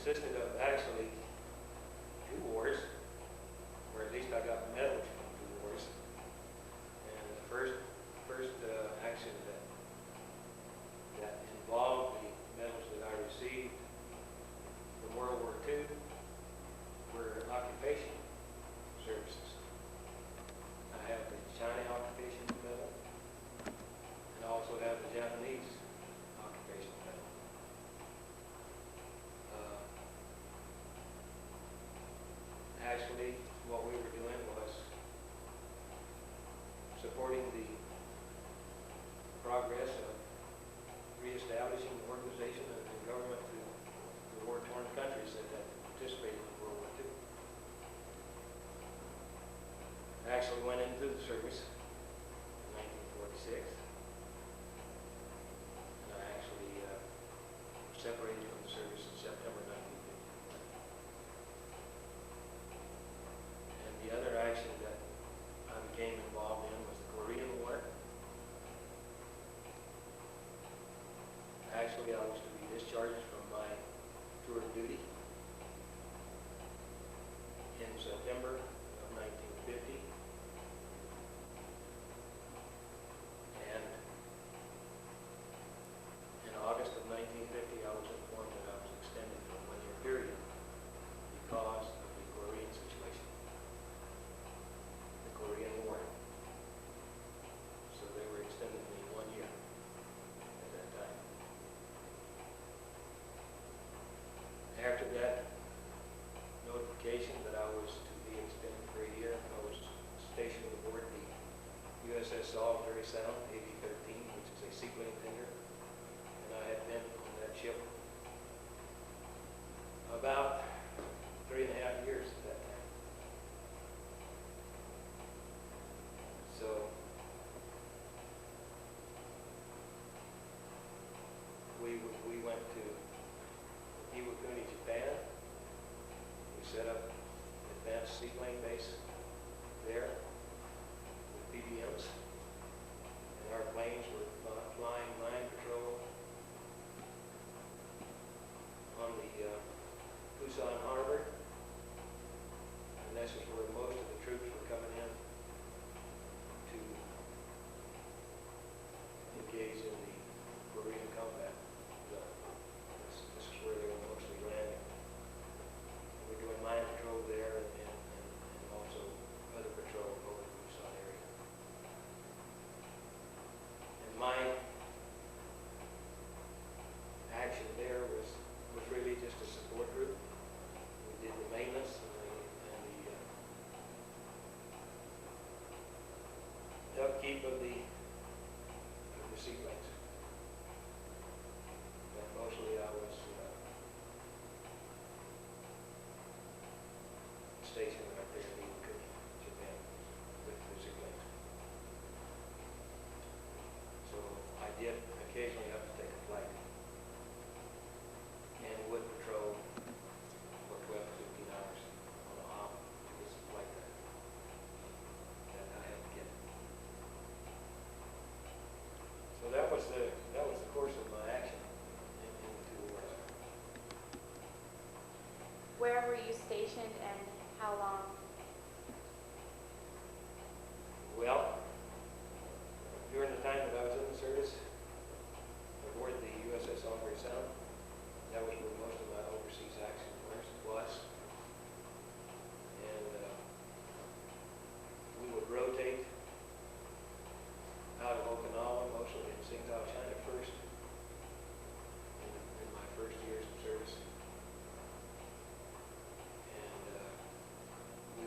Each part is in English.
consisted of actually two wars, or at least I got medals from two wars. And the first action that involved the medals that I received from World War II were occupation services. I have the China Occupation Medal, and I also have the Japanese Occupation Medal. Actually, what we were doing was supporting the progress of reestablishing the organization and government to the war-torn countries that had participated in World War II. I actually went into the service in 1946, and I actually separated from the service in September 1950. And the other action that I became involved in was the Korean War. Actually, I was to be discharged from my tour of duty in September of 1950. And in August of 1950, I was informed that I was extended for a one-year period because of the Korean situation, the Korean War. So they were extending me 1 year at that time. After that notification that I was to be extended for a year, I was stationed aboard the USS Salisbury Sound, AB-13, which is a seaplane tender, and I had been on that ship about 3.5 years at that time. So we went to Iwakuni, Japan. We set up an advanced seaplane base there with PBMs, and our planes were flying mine patrol on the Busan Harbor, and this is where most of the troops were coming in to engage in the Korean combat zone. This is where they were mostly landing. And we're doing mine patrol there and also other patrol over the Busan area. And my action there was really just a support group. We did the maintenance and the upkeep of the seaplanes. But mostly I was stationed right there in Iwakuni, Japan, with the seaplanes. So I did occasionally have to take a flight and would patrol for 12 to 15 hours on a hop to get some flight that I had to get. So that was the course of my action in the two wars. Where were you stationed and how long? Well, during the time that I was in the service, aboard the USS Salisbury Sound, that was where most of my overseas action was. And we would rotate out of Okinawa, mostly in Tsingtao, China first, in my first years of service. And we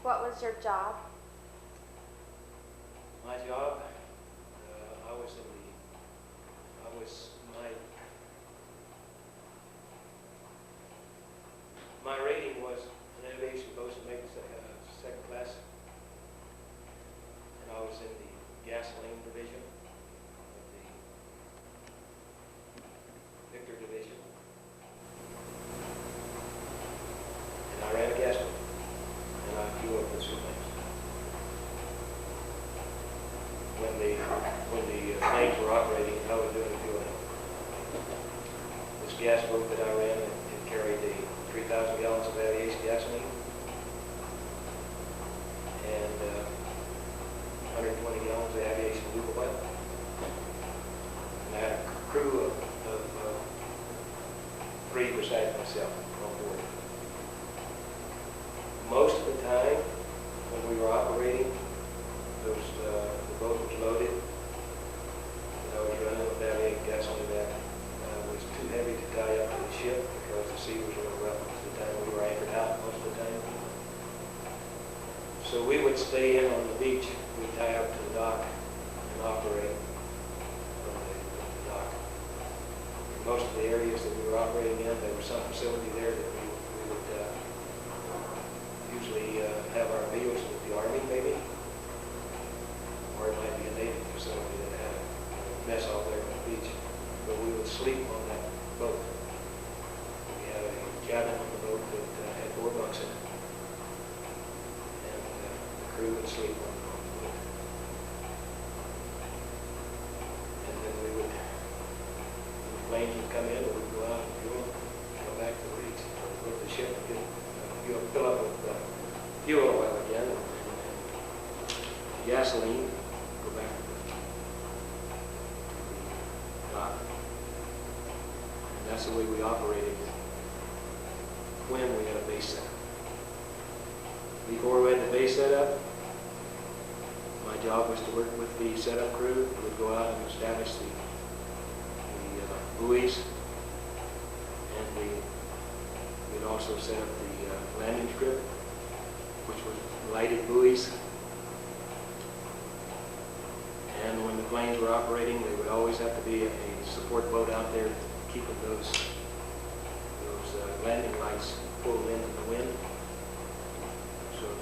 What was your job? My job, my rating was an aviation bosun make second class, and I was in the gasoline division of the Victor division, and I ran a gas pump, and I flew up the planes. When the planes were operating, I was doing the fueling. This gas boat that I ran, it carried the 3,000 gallons of aviation gasoline and 120 gallons of aviation lube oil. And I had a crew of 3 besides myself on board. Most of the time, when we were operating, the boat was loaded, and I was running with aviation gasoline that was too heavy to tie up to the ship because the sea was really rough most of the time. We were anchored out most of the time. So we would stay in on the beach. We'd tie up to the dock and operate from the dock. In most of the areas that we were operating in, there was some facility there that we would usually have our meals with the Army, maybe. Or it might be a Navy facility that had a mess hall there on the beach. But we would sleep on that boat. We had a cabin on the boat that had 4 bunks in it. And the crew would sleep on the boat. And then when the planes would come in, we would go out and fuel, go back to the beach, go to the ship and fill up with fuel oil again, and gasoline, go back to the dock. And that's the way we operated when we had a base setup. Before we had the base setup, my job was to work with the setup crew. We would go out and establish the buoys, and we'd also set up the landing strip, which was lighted buoys. And when the planes were operating, there would always have to be a support boat out there keeping those landing lights pulled into the wind, so that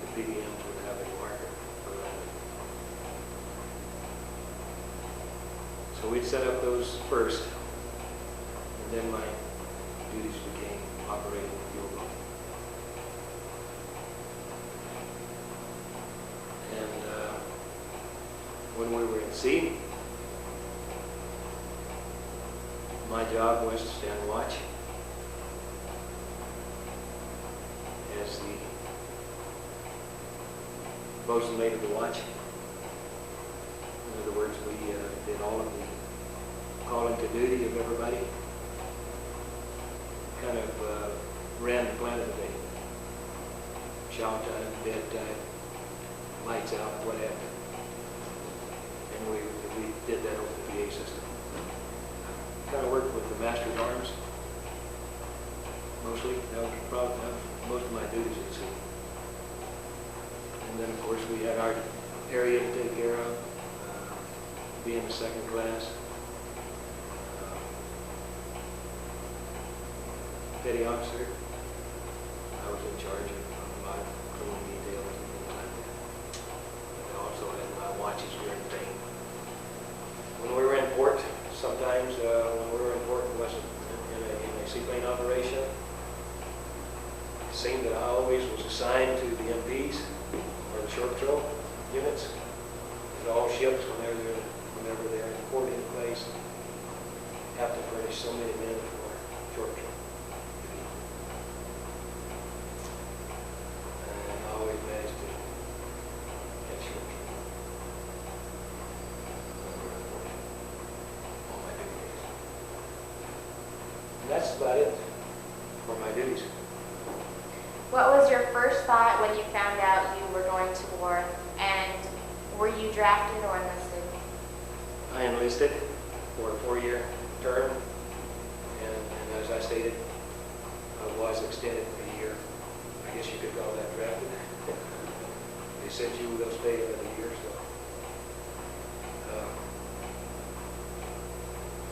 the PBMs would have a marker for landing. So we'd set up those first, and then my duties became operating the fuel boat. And when we were at sea, my job was to stand watch as the bosun mate of the watch. In other words, we did all of the calling to duty of everybody, kind of ran the planet of the day. Chow time, bedtime, lights out, what have you. And we did that over the PA system. Kind of worked with the master's arms, mostly. That was most of my duties at sea. And then, of course, we had our area to take care of, being the second class. Petty officer, I was in charge of a lot of cleaning details and things like that. But I also had my watches during the day. When we were in port, sometimes when we were in port, it wasn't in a seaplane operation. It seemed that I always was assigned to the MPs, or the short patrol units. And all ships, whenever they're in port in place, have to furnish so many men for short patrol. And I always managed to get short patrol. And that's about it for my duties. What was your first thought when you found out you were going to war, and were you drafted or enlisted? I enlisted for a 4-year term, and as I stated it was extended for a year. I guess you could call that drafted. They said you will stay another year, so.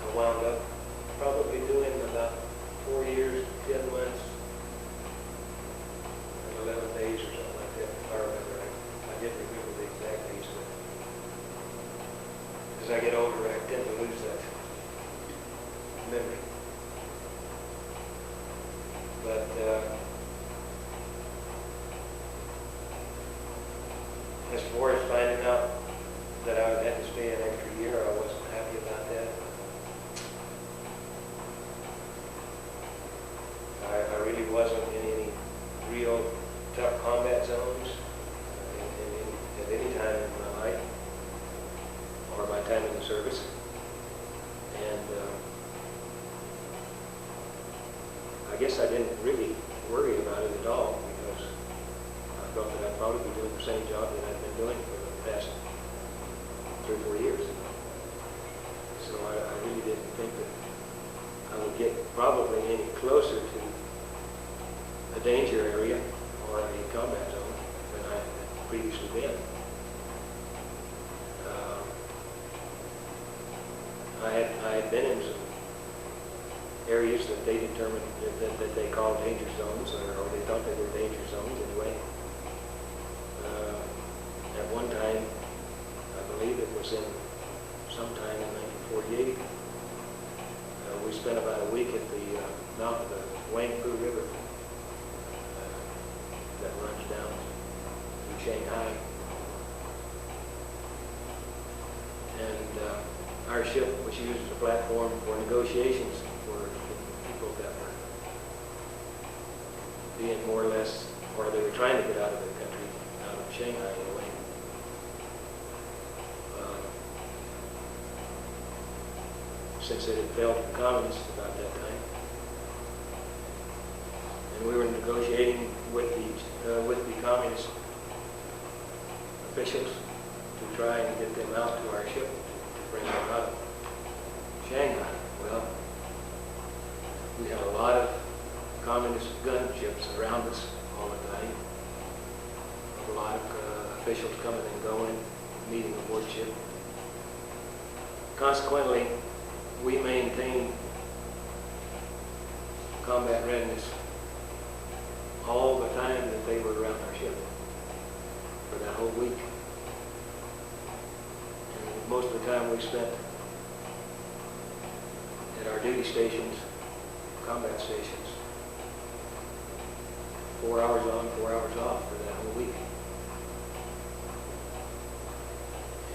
I wound up probably doing about 4 years, 10 months, and 11 days or something like that, if I remember right. I didn't remember the exact days, but as I get older, I tend to lose that memory. But as far as finding out that I had to stay an extra year, I wasn't happy about that. I really wasn't in any real tough combat zones at any time in my life or my time in the service. And I guess I didn't really worry about it at all because I thought that I'd probably be doing the same job that I've been doing for the past 3 or 4 years. So I really didn't think that I would get probably any closer to a danger area or a combat zone than I had previously been. I had been in some areas that they determined that they called danger zones, or they thought they were danger zones anyway. At one time, I believe it was in sometime in 1948, we spent about a week at the mouth of the Wangfu River that runs down through Shanghai. And our ship was used as a platform for negotiations for the people that were being more or less, or they were trying to get out of the country, out of Shanghai anyway. Since it had failed the communists about that time. And we were negotiating with the communist officials to try and get them out to our ship, to bring them out of Shanghai. Well, we had a lot of communist gunships around us all the time. A lot of officials coming and going, meeting aboard ship. Consequently, we maintained combat readiness all the time that they were around our ship for that whole week. And most of the time we spent at our duty stations, combat stations, 4 hours on, 4 hours off for that whole week.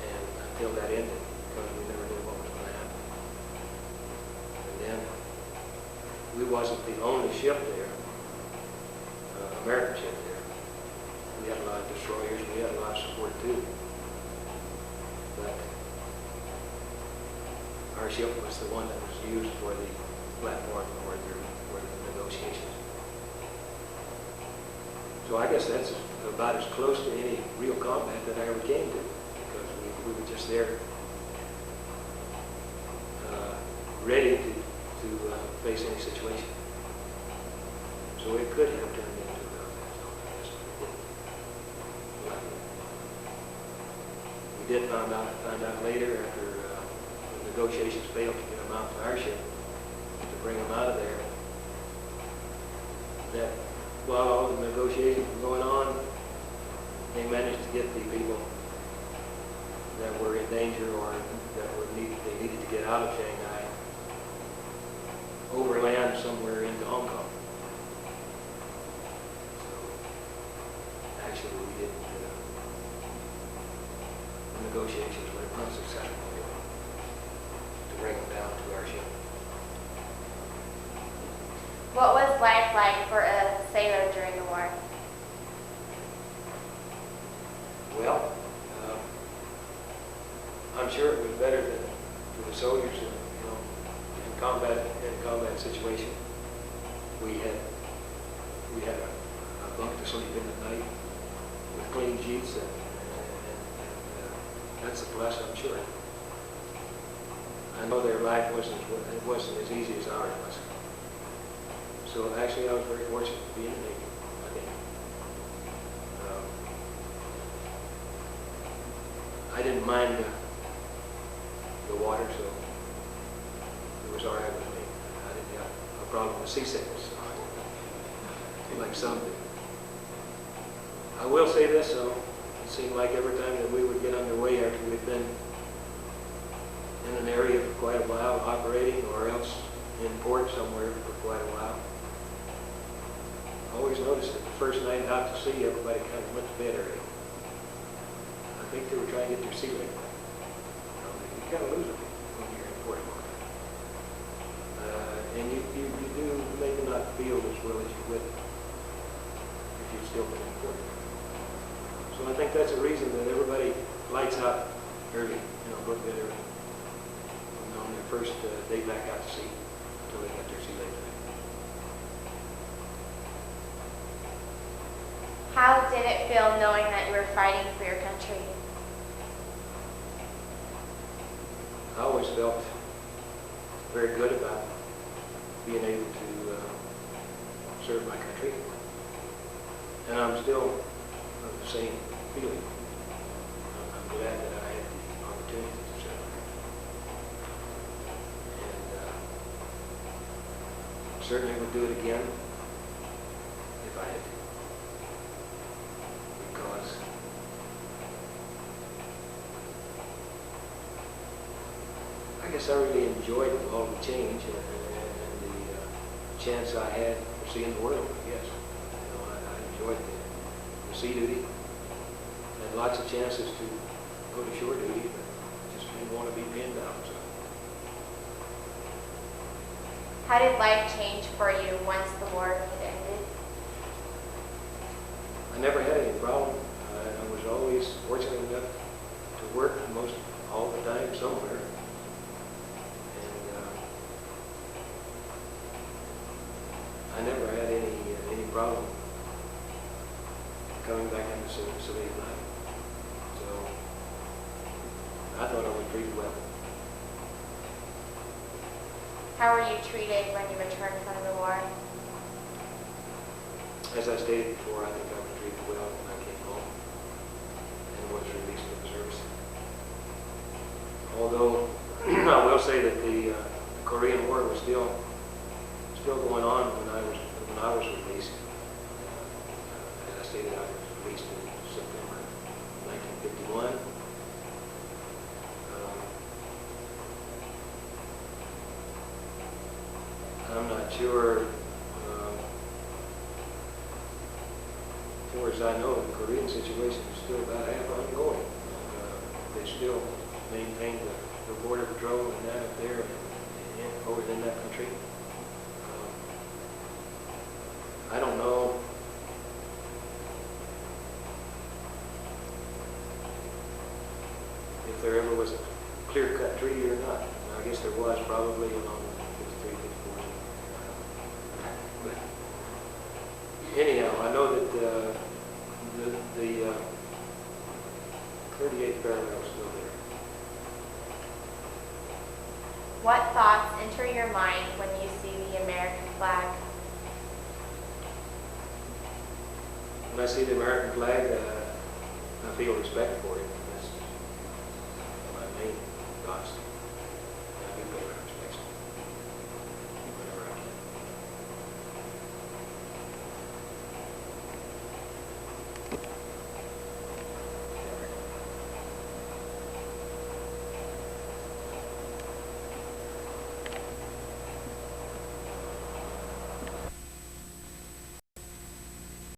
And until that ended, because we never knew what was going to happen. And then we wasn't the only ship there, American ship there. We had a lot of destroyers, we had a lot of support too. But our ship was the one that was used for the platform for the negotiations. So I guess that's about as close to any real combat that I ever came to, because we were just there ready to face any situation. So it could have turned into a combat zone, I guess, but it didn't. We did find out later after the negotiations failed to get them out to our ship, to bring them out of there, that while all the negotiations were going on, they managed to get the people that were in danger or that they needed to get out of Shanghai overland somewhere into Hong Kong. So actually we didn't, the negotiations were unsuccessful to bring them down to our ship. What was life like for a sailor during the war? Well, I'm sure it was better than for the soldiers in combat situation. We had a bunk to sleep in at night with clean sheets, and that's a plus, I'm sure. I know their life wasn't as easy as ours was. So actually, I was very fortunate to be in the Navy, I think. I didn't mind the water, so it was all right with me. I didn't have a problem with seasickness, like some do. I will say this, though. It seemed like every time that we would get underway after we'd been in an area for quite a while operating, or else in port somewhere for quite a while, I always noticed that the first night out to sea, everybody kind of went to bed early. I think they were trying to get their sea legs back. You kind of lose it when you're in port water. And you do maybe not feel as well as you would if you've still been in port. So I think that's a reason that everybody lights out early, go to bed early, on their first day back out to sea until they got their sea legs back. How did it feel knowing that you were fighting for your country? I always felt very good about being able to serve my country, and I'm still of the same feeling. I'm glad that I had the opportunity to serve my country, and certainly would do it again if I had to, because I guess I really enjoyed all the change and the chance I had for seeing the world, I guess. I enjoyed the sea duty. Had lots of chances to go to shore duty, but just didn't want to be pinned down. So. How did life change for you once the war had ended? I never had any problem. I was always fortunate enough to work most all the time somewhere. I never had any problem coming back into civilian life. So I thought I was treated well. How were you treated when you returned from the war? As I stated before, I think I was treated well when I came home and was released from the service. Although I will say that the Korean War was still going on when I was released. As I stated, I was released in September 1951. I'm not sure. As far as I know, the Korean situation is still about half ongoing. They still maintain the border patrol and that up there and over in that country. I don't know if there ever was a clear-cut treaty or not. I guess there was probably along 53, 54. But anyhow, I know that the 38th parallel is still there. What thoughts enter your mind when you see the American flag? When I see the American flag, I feel respect for it. That's my main thoughts.